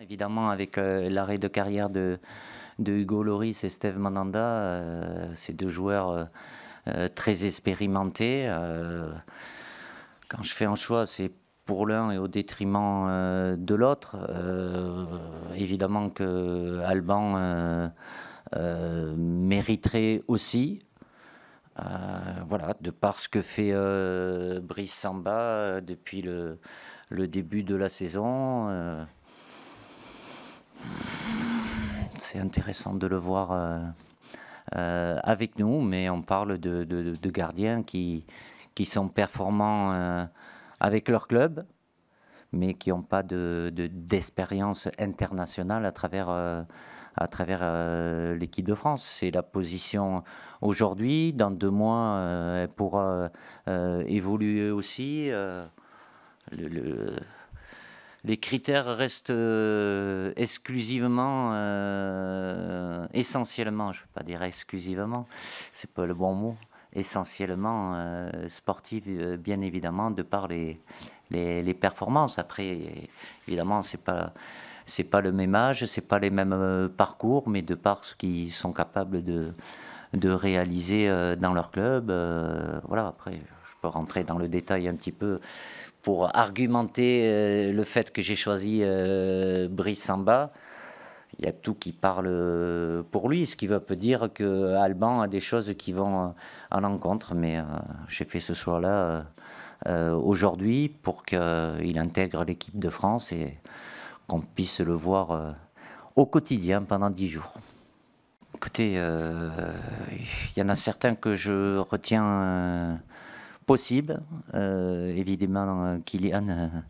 Évidemment, avec l'arrêt de carrière de Hugo Lloris et Steve Mandanda, ces deux joueurs très expérimentés. Quand je fais un choix, c'est pour l'un et au détriment de l'autre. Évidemment que Alban mériterait aussi. Voilà, de par ce que fait Brice Samba depuis le début de la saison. C'est intéressant de le voir avec nous, mais on parle de gardiens qui sont performants avec leur club, mais qui n'ont pas d'expérience internationale à travers l'équipe de France. C'est la position aujourd'hui. Dans 2 mois, elle pourra évoluer aussi. Les critères restent exclusivement, essentiellement, je ne veux pas dire exclusivement, c'est pas le bon mot, essentiellement sportifs, bien évidemment, de par les performances. Après, évidemment, c'est pas le même âge, c'est pas les mêmes parcours, mais de par ce qu'ils sont capables de réaliser dans leur club. Voilà, après, je peux rentrer dans le détail un petit peu pour argumenter le fait que j'ai choisi Brice Samba. Il y a tout qui parle pour lui, ce qui veut peu dire que Alban a des choses qui vont à l'encontre, mais j'ai fait ce choix-là aujourd'hui pour qu'il intègre l'équipe de France et qu'on puisse le voir au quotidien pendant 10 jours. Écoutez, il y en a certains que je retiens possible. Évidemment, Kylian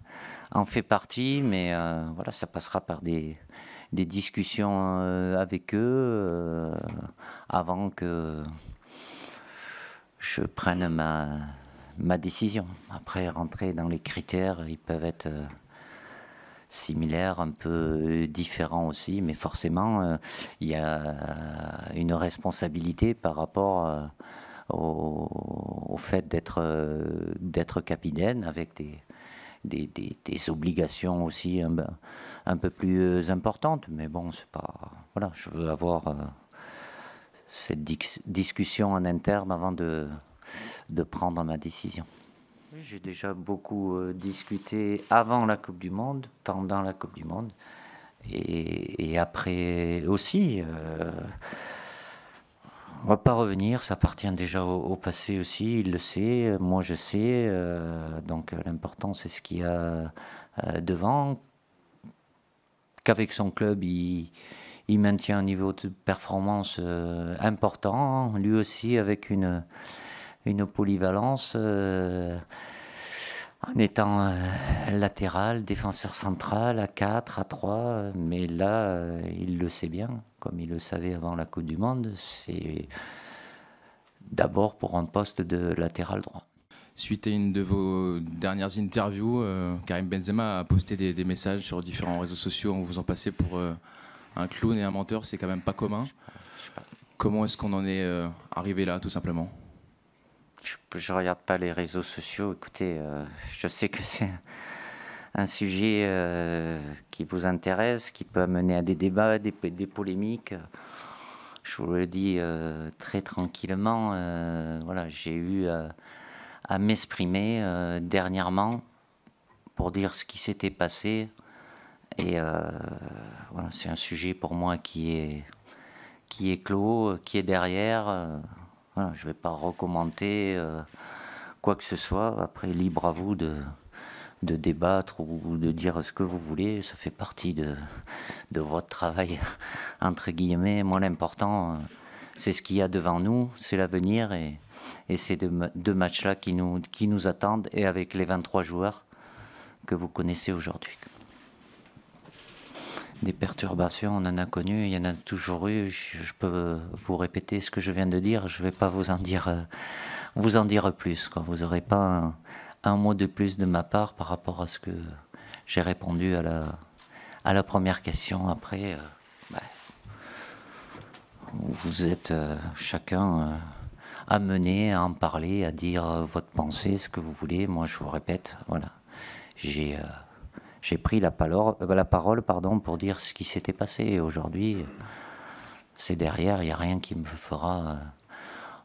en fait partie, mais voilà, ça passera par des discussions avec eux avant que je prenne ma décision. Après, rentrer dans les critères, ils peuvent être similaires, un peu différents aussi, mais forcément, il y a une responsabilité par rapport au fait d'être capitaine avec des obligations aussi un peu plus importantes. Mais bon, c'est pas. Voilà, je veux avoir cette discussion en interne avant de prendre ma décision. Oui, j'ai déjà beaucoup discuté avant la Coupe du Monde, pendant la Coupe du Monde et après aussi. On va pas revenir, ça appartient déjà au passé aussi, il le sait, moi je sais, donc l'important c'est ce qu'il y a devant, qu'avec son club il maintient un niveau de performance important, lui aussi avec une polyvalence en étant latéral, défenseur central, à 4, à 3, mais là, il le sait bien, comme il le savait avant la Coupe du Monde, c'est d'abord pour un poste de latéral droit. Suite à une de vos dernières interviews, Karim Benzema a posté des messages sur différents réseaux sociaux en vous en passez pour un clown et un menteur, c'est quand même pas commun. Comment est-ce qu'on en est arrivé là, tout simplement ? Je regarde pas les réseaux sociaux. Écoutez, je sais que c'est un sujet qui vous intéresse, qui peut amener à des débats, des polémiques. Je vous le dis très tranquillement. Voilà, j'ai eu à m'exprimer dernièrement pour dire ce qui s'était passé. Et voilà, c'est un sujet pour moi qui est clos, qui est derrière. Voilà, je ne vais pas recommenter quoi que ce soit. Après, libre à vous de débattre ou de dire ce que vous voulez. Ça fait partie de votre travail, entre guillemets. Moi, l'important, c'est ce qu'il y a devant nous, c'est l'avenir et ces deux matchs-là qui nous attendent et avec les 23 joueurs que vous connaissez aujourd'hui. Des perturbations, on en a connu, il y en a toujours eu. Je peux vous répéter ce que je viens de dire, je ne vais pas vous en dire plus. Quoi. Vous n'aurez pas un mot de plus de ma part par rapport à ce que j'ai répondu à la première question. Après, vous êtes chacun amené à en parler, à dire votre pensée, ce que vous voulez. Moi, je vous répète, voilà, j'ai j'ai pris la parole pour dire ce qui s'était passé. Et aujourd'hui, c'est derrière, il n'y a rien qui me fera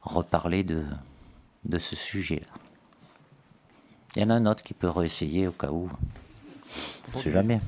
reparler de ce sujet-là. Il y en a un autre qui peut réessayer au cas où. On ne sait jamais.